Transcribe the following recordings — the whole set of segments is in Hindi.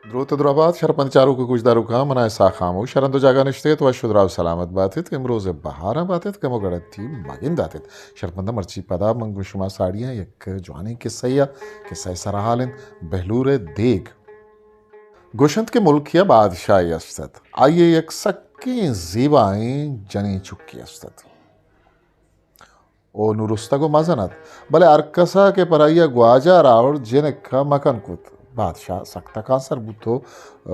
द्रुत द्रबात शरपंचारू को कुछ दारू का मना ऐसा खामो शरंदो जागा निश्चित व शुद्राव सलामत बातित इमरोज बहारा बातित कमो गड़ती मगिन दातित शरपंदा मर्ची पदा मंगुशुमा साड़ियां एक जवानी किस्सा सराहालिन बहलूर देग गुशंत के मुल्क या बादशाही अस्तात आइए एक सक्की जीवाएं जनी चुक्की अस्तात ओ नुरुस्ता को मजनत भले अरकसा के पराइया ग्वाजा राउर जिनका मकन कुत बादशाह सख्ता का सर बुतो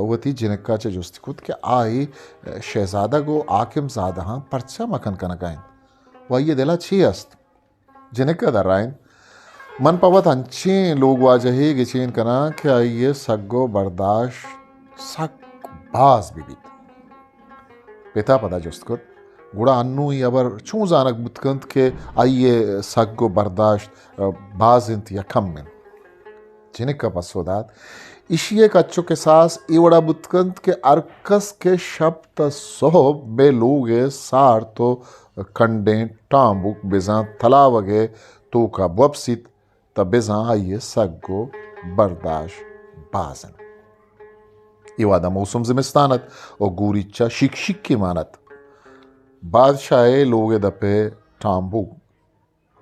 वती जिनका चे जुस्ती कुत के आई शहजादा को आकिम ज़ादा हाँ परचा मकन कनकाइन वह ये दिला छी अस्त जिनका दराइन मन पवत अंचे लोग वाजहे गिचेन कना के आई ये सग्गो बर्दाश्त सक बाज बिबित पिता पदा जुस्त कुत गुड़ा अन्नू ही अबर चूँ जानक बुतकंत के आइए सग्गो बर्दाश्त बाजिंत या कम में जिनक का पसोदात इशिये का अच्छो के सास इवड़ा बुतकंत के अरकस के शब्द सोहब बे लोगे सार तो कंडे टांबुक बेजा तलावगे तो का बपसित तबेजा आइए सग्गो बर्दाश्त बाजन इवादा मौसम जिमिस्तानत और गुरीचा शिक शिक की मानत बादशाह लोगे दपे टांबू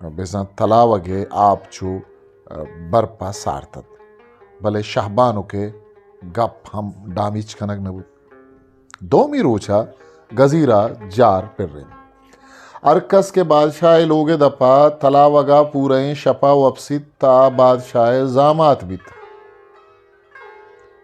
बेजा तलावगे आप चू बरपा सारतत भले शाहबानों के गप हम डामिच कनक नबुत दो मी रोचा गजीरा जार पिर्रेन अरकस के बादशाह लोगे दपा तलावगा पूरे शपा वपसित ता बादशाह जामात बित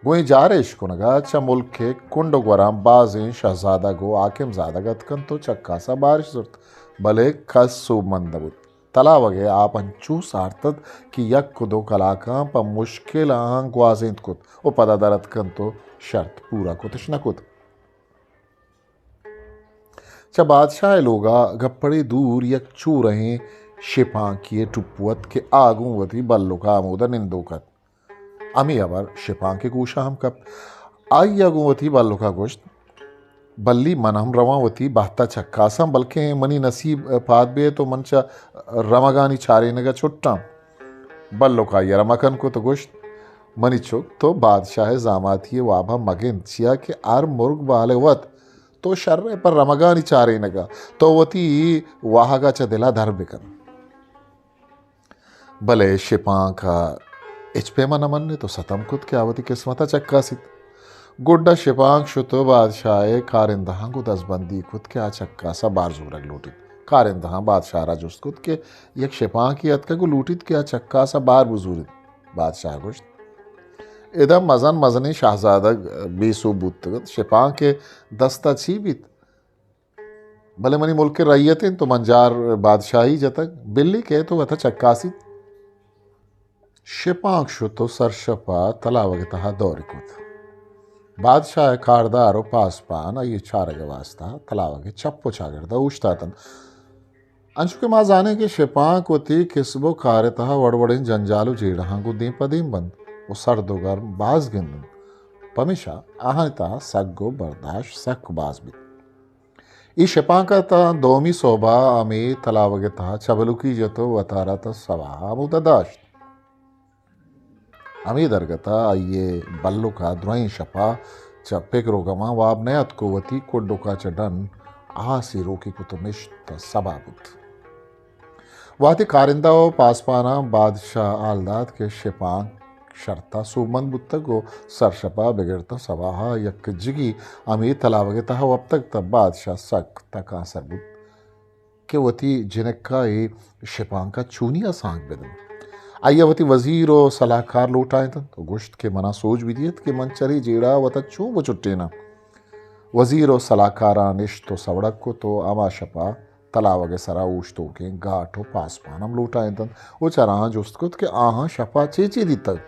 गोई जारेश कुनगा चा मुल्क के कुंड ग्वराम बाजें शहजादा गो आकिम ज़ादा गतकन तो चक्का सा बारिश जुर्त भले कस सो मंदबुत तलावगे आप अंचू सार्थत कि यक कुदो कलाका प मुश्किल आं ग्वाजेंत कुत ओ पदा दरत कन तो शर्त पूरा कुतश न कुत चा बादशाह लोगा गप्पड़ी दूर यक चू रहे शिपा किए टुपुअत के आगू वती बल्लो का आमोदा निंदोकत अमी अबर शिपा के गोशा हम कब आई अगुवती बल्लो का गोश्त बल्ली मन हम रवावती बहता चक्कासम बल्कि मनी नसीब पात बे तो मनचा रमगानी चारे नगा छुट्टा बल्लो का ये रमकन को तो गोश्त मनी चुक तो बादशाह जामाती वाबा मगिन चिया के आर मुर्ग वाले वत तो शर्रे पर रमगानी चारे नगा तो वती वाहगा चा दिला धर बिकन भले शिपा का इचपे मन ने तो सतम कुत के आवती किस्मता चक्कासित गुड्डा शिपांग शुतो बादशाह कारिंदहा को दसबंदी खुद के आ चक्का सा बारजू रग लूटित कारिंदहा बादशाह राजुस खुद के एक शिपांग की अतका को लूटित के आ चक्का सा बार बुजूरित बादशाह गुश्त इधम मजन मजनी शहजादा बेसो बुत शिपांग के दस्ता छीबित भले मनी मुल्क के रैयतें तो मंजार बादशाही जतक बिल्ली के तो वथा चक्कासित शिपांग शुतो सरशपा तलावग तहा दौरिकुत बादशाह खारदार पासपान ये चारगे वास्ता तलावगे चप्पो चागरदा उश्तातन अंशु के माँ जाने के शिपांक वती किस्बो कारतहा वड़वड़िन जंजालु जीड़हा गु दीं पदीम बंद वो सर्दोगर बाज गिंदन पमिशा आहता सग्गो बर्दाश्त सक बाज बित ई शिपांक ता दोमी सोबा अमी तलावगे तहा चबलुकी जतो वतारा ता सवाहा मुतदाश्त अमी दरगता ये बल्लो का द्रोई शपा चप्पे रोगमा वाब नयत को वती कुड्डो का चडन आसी रोकी कुतुमिश्त सबाबुत वाती कारिंदा व पासपाना बादशाह आलदात के शिपांग शर्ता सुमन बुत्तगो सरशपा बिगड़ता सवाहा यक जिगी अमी तलावगे तहा अब तक तब बादशाह सक तका सरबुत के वती जिनका ये शिपांग का चूनिया सांग बेदन आइयावती वजीर और सलाहकार लौटाए थे तो गुश्त के मना सोच भी दिए कि मंचरी जेड़ा वता चू वो चुट्टे ना वजीर और सलाहकारा निश तो सवड़क को तो आमा शपा तलावगे सरा ऊश्तो के गाठो पासपान हम लौटाए थे वो चरा जुस्त को कि आहा शपा चेची दी तक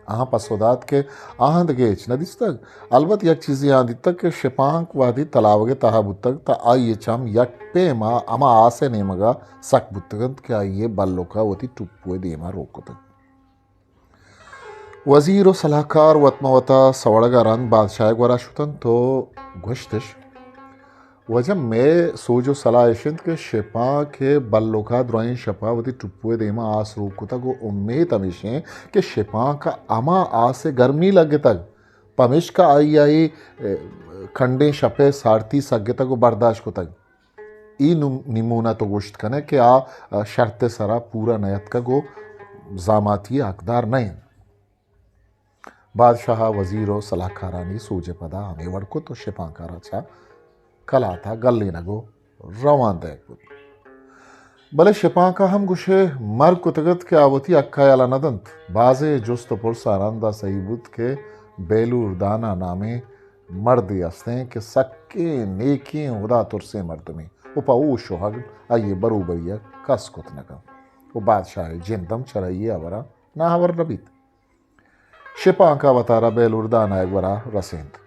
आहा पसोदात के आहा दगेच न दिस तक अलबत यक चीज़ें आदि तक के शिपांक वादी तलावगे तहा बुतक ता आइए चम यक पे मा अमा आसे ने मगा सक बुतगंत के आइए बल्लो का वती टुप्पुए देमा रोको तक वजीर सलाहकार वतमवता सवड़गा रन बादशाह ग्वरा शुतन तो गुश्तिश वजह मैं सोचो सलाहिशंत के शिपा के बल्लोका द्रोइन शपावती टुप्पुए देमा आस रूप तक वो उम्मीद हमेशा कि शिपा का अमा आस से गर्मी लगे तक पमिश का आई खंडे शपे सारती सगे तक वो बर्दाश्त को तक ई निमूना तो गोश्त कने कि आ शर्त सरा पूरा नयत का गो जामाती हकदार नहीं बादशाह वजीर और सलाहकारानी सोचे पदा हमें वड़को तो शिपाकारा छा कला था गल्ली नगो रवान दे भले शिपा का हम गुशे मर कुतगत के आवती अक्का याला नदंत बाजे जुस्त पुरसा आनंदा सहीबुत के बेलूर दाना नामे मर्दी हस्ते के सक्के नेकी उदा तुरसे मर्द में उपा ऊ शोहग आइए बरूबरिया कस कुत नका वो बादशाह जिंदम चराइए अवरा ना हवर रबीत शिपा का वतारा बेलूर दाना एक बरा रसेंत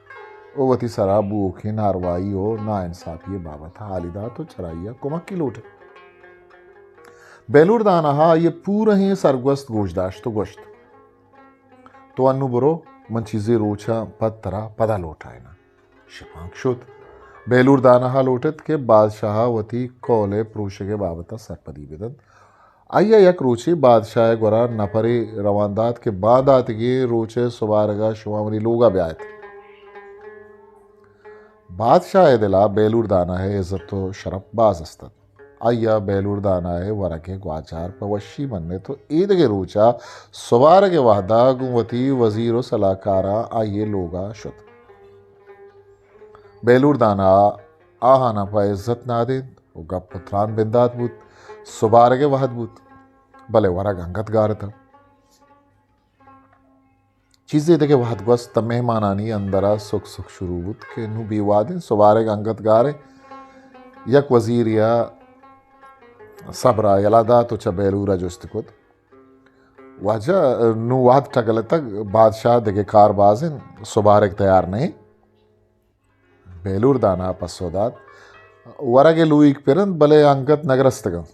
ओवती सरा बूखी नारवाई हो ना इंसाफी बाबत हालिदा तो चराइया कुमक की लूट बेलूर दाना हा ये पूरा ही सरगस्त गोशदाश्त तो गोश्त तो अन्नु बरो मन चीजें रोचा पद तरा पदा लोटाए ना शिपांक शुद्ध बेलूर दाना हा लोटत के बादशाह वती कोले प्रोश के बाबता सरपदी बेदन आइया यक रोचे बादशाह गोरा नफरे रवानदात के बाद आतगे रोचे सुबारगा शुमावरी लोगा ब्यायत बादशाह दिला बेलूर दाना है इज्जत तो शरफ बाज अस्तात आइया बेलूर दाना है वरा के ग्वाचार पवशी मनने तो ईद के रोचा सुबार के वाहदा गुवती वजीर सलाहकारा आइए लोगा शुद्ध बेलूर दाना आहाना पा इज्जत ना दे वो गप पुत्रान बिंदात बूत सुबार के वाहद बूत भले वरा गंगत गार था चीजें देखे वाहद गस तब मेहमानानी अंदरा सुख सुख शुरू बूत के नु बीवादिन सुबार के गंगत गारे यक वजीर या सबरा यलादा तो चा बेलूरा जुस्तकुत वाजा नु वाद टगले तक बादशाह देखे कारबाजिन सुबार के तैयार नहीं बेलूर दाना पसोदात वरगे लुईक पिरन भले अंगत नगरस्तगन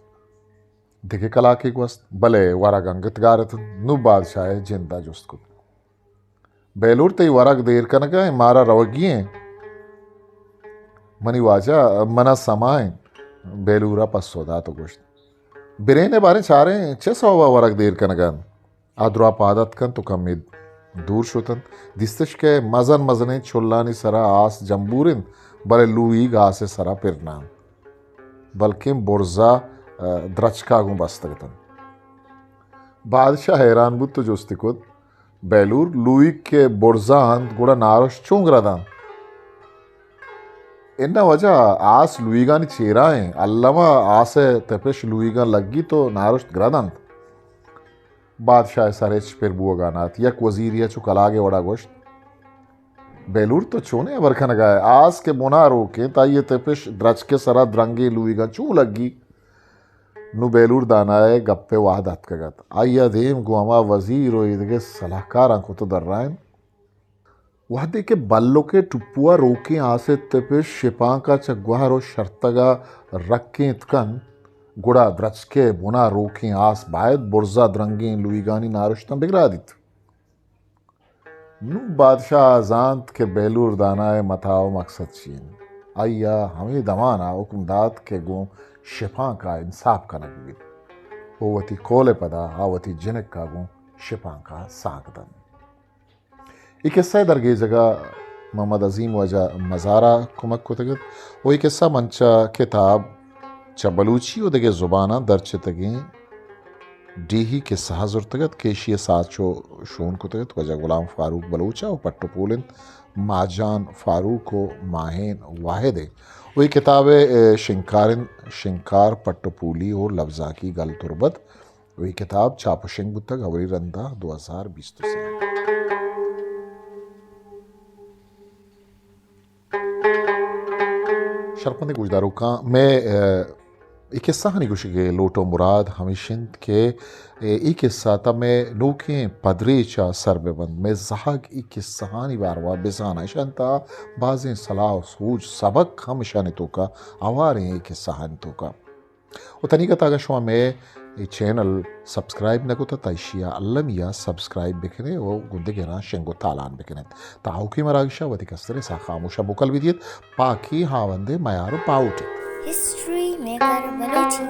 दिखे कला के वस्त भले वरग अंगत गारत नु बादशाह जिंदा जुस्त को बेलूर तई वरग देर कनका मारा रवगिए मनी वाजा मना समाए बेलूरा पसोदा तो गोश्त बिरेने बारे चारे 600 वरग देर कनगन आद्रा पादत कन तो कमीद दूर शुतन दिस्तश के मजन मजने छुल्लानी सरा आस जम्बूरिन बले लुई घासे सरा पिरना बल्कि बुर्जा द्रचका गु बस्तगतन बादशाह हैरान बुत तो जोस्तिकुत बेलूर लुई के बुर्जा हंत गुड़ा नारोश चूंग रदान इन्ना वजह आस लुईगा नि चेराएं अल्लामा आसे तपेश लुईगा लगी तो नारोश ग्रदंत बादशाह सरेच फिर बुआ गानात यक वजीरिया चुक अलागे वड़ा गोश्त बेलूर तो चोने बरखन गाए आस के मुना रोके ताइये तपिश द्रच के सरा द्रंगे लुईगा चू लगी नु बेलूर दानाए गप्पे वाहदत कगत आइया देम गुआमा वजीर हो इदगे सलाहकार आंखों तो दर्राइन वहदे के बल्लो के टुप्पुआ रोके आसे तपिश शिपा का चगवार और शर्तगा रक्के इतकन गुड़ा द्रच के मुना रोकी आस बायद बुर्जा द्रंगी लुईगानी नारुश्तम बिगड़ा दित नु बादशाह आजांत के बेलूर दानाए मथाओ मकसद चीन आइया हमें दमाना हुकुमदात के गो शिपा का इंसाफ का नकबित ओवती कोले पदा आवती जिनक का गो शिपा का सागदन एक किस्सा दरगे जगह मोहम्मद अजीम वजह मज़ारा कुमक को तगत वो एक किस्सा मंचा किताब चा बलूची ओ दगे जुबाना दर्च तगे डीही के सहाजुर तगत केशिय साचो शोन को तगत वजह गुलाम फारूक बलूचा और पट्टो पोलिन माजान फारूक ओ माहेन वाहिदे वही किताब शिंकार पट्टोपूली और लफ्जा की गल तुरबत वही किताब चापशिंग बुतक अवरी रंदा 2020 से शरपंदी गुजदारों का मैं एक किस्सा हनी कुछ के लोटो मुराद हमेशिंद के एक किस्सा तब मैं नोके पदरे चा सर बेबंद मैं जहाग एक किस्सा हनी बारवा बेसाना शंता बाजें सलाह सूझ सबक हम शाने तो का आवारे एक किस्सा हनी तो का वो तनिका तागा शुआ में ఈ ఛానల్ సబ్స్క్రైబ్ నకుత తైషియా అల్లమియా సబ్స్క్రైబ్ బికనే ఓ గుందెగెనా షెంగో తాలాన్ బికనే తావుకి మరాగిషా వతి కస్తరే సా ఖాముషా బుకల్ విదియత్ పాకి హావందే మయారు పావుటి History maker Balochi.